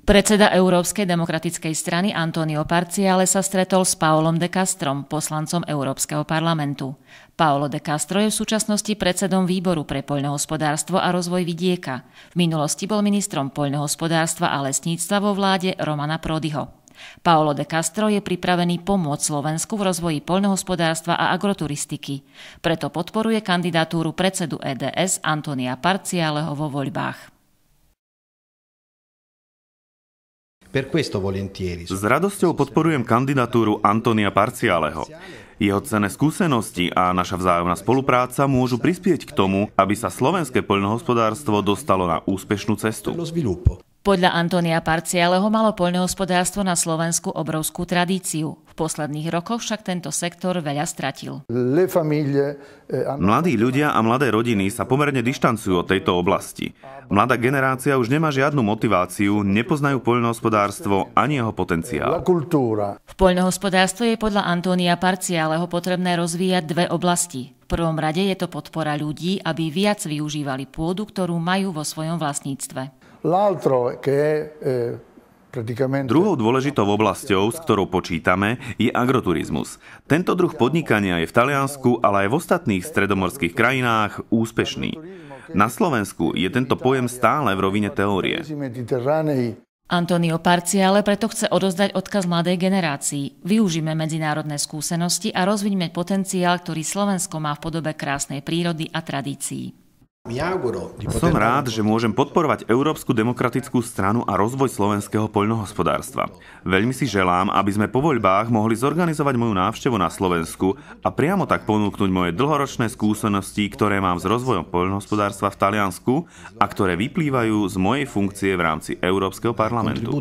Predseda Európskej demokratickej strany Antonio Parziale sa stretol s Paolom de Castrom, poslancom Európskeho parlamentu. Paolo de Castro je v súčasnosti predsedom výboru pre poľnohospodárstvo a rozvoj vidieka. V minulosti bol ministrom poľnohospodárstva a lesníctva vo vláde Romana Prodiho. Paolo de Castro je pripravený pomôcť Slovensku v rozvoji poľnohospodárstva a agroturistiky. Preto podporuje kandidatúru predsedu EDS Antonia Parzialeho vo voľbách. S radosťou podporujem kandidatúru Antonia Parzialeho. Jeho cenné skúsenosti a naša vzájomná spolupráca môžu prispieť k tomu, aby sa slovenské poľnohospodárstvo dostalo na úspešnú cestu. Podľa Antonia Parzialeho malo poľnohospodárstvo na Slovensku obrovskú tradíciu. V posledných rokoch však tento sektor veľa stratil. Mladí ľudia a mladé rodiny sa pomerne dištancujú od tejto oblasti. Mladá generácia už nemá žiadnu motiváciu, nepoznajú poľnohospodárstvo ani jeho potenciál. V poľnohospodárstve je podľa Antonia Parzialeho potrebné rozvíjať dve oblasti. V prvom rade je to podpora ľudí, aby viac využívali pôdu, ktorú majú vo svojom vlastníctve. Druhou dôležitou oblasťou, s ktorou počítame, je agroturizmus. Tento druh podnikania je v Taliansku, ale aj v ostatných stredomorských krajinách úspešný. Na Slovensku je tento pojem stále v rovine teórie. Antonio Parziale preto chce odozdať odkaz mladej generácii. Využíme medzinárodné skúsenosti a rozviňme potenciál, ktorý Slovensko má v podobe krásnej prírody a tradícií. Som rád, že môžem podporovať Európsku demokratickú stranu a rozvoj slovenského poľnohospodárstva. Veľmi si želám, aby sme po voľbách mohli zorganizovať moju návštevu na Slovensku a priamo tak ponúknuť moje dlhoročné skúsenosti, ktoré mám s rozvojom poľnohospodárstva v Taliansku a ktoré vyplývajú z mojej funkcie v rámci Európskeho parlamentu.